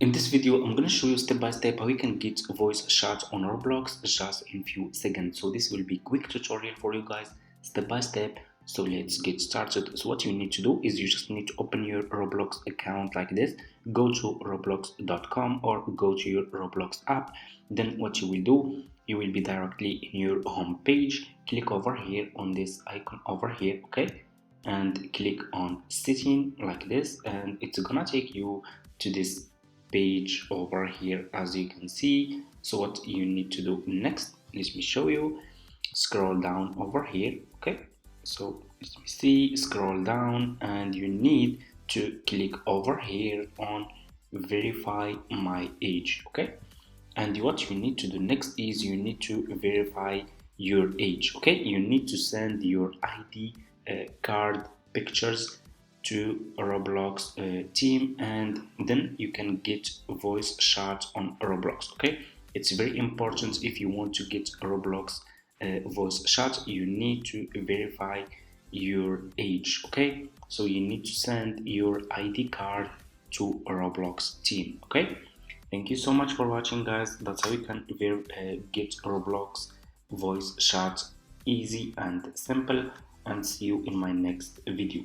In this video, I'm going to show you step by step how you can get voice chat on Roblox just in few seconds. So this will be quick tutorial for you guys, step by step. So let's get started. So what you need to do is you just need to open your Roblox account like this. Go to roblox.com or go to your Roblox app. Then what you will do, you will be directly in your home page. Click over here on this icon over here, okay? And click on setting like this, and it's gonna take you to this page over here as you can see. So what you need to do next, let me show you. Scroll down over here, okay? So let me see, scroll down and you need to click over here on verify my age, okay? And what you need to do next is you need to verify your age, okay? You need to send your ID card pictures to Roblox team, and then you can get voice chat on Roblox, okay? It's very important. If you want to get Roblox voice chat, you need to verify your age, okay? So you need to send your ID card to Roblox team, okay? Thank you so much for watching, guys. That's how you can get Roblox voice chat easy and simple, and see you in my next video.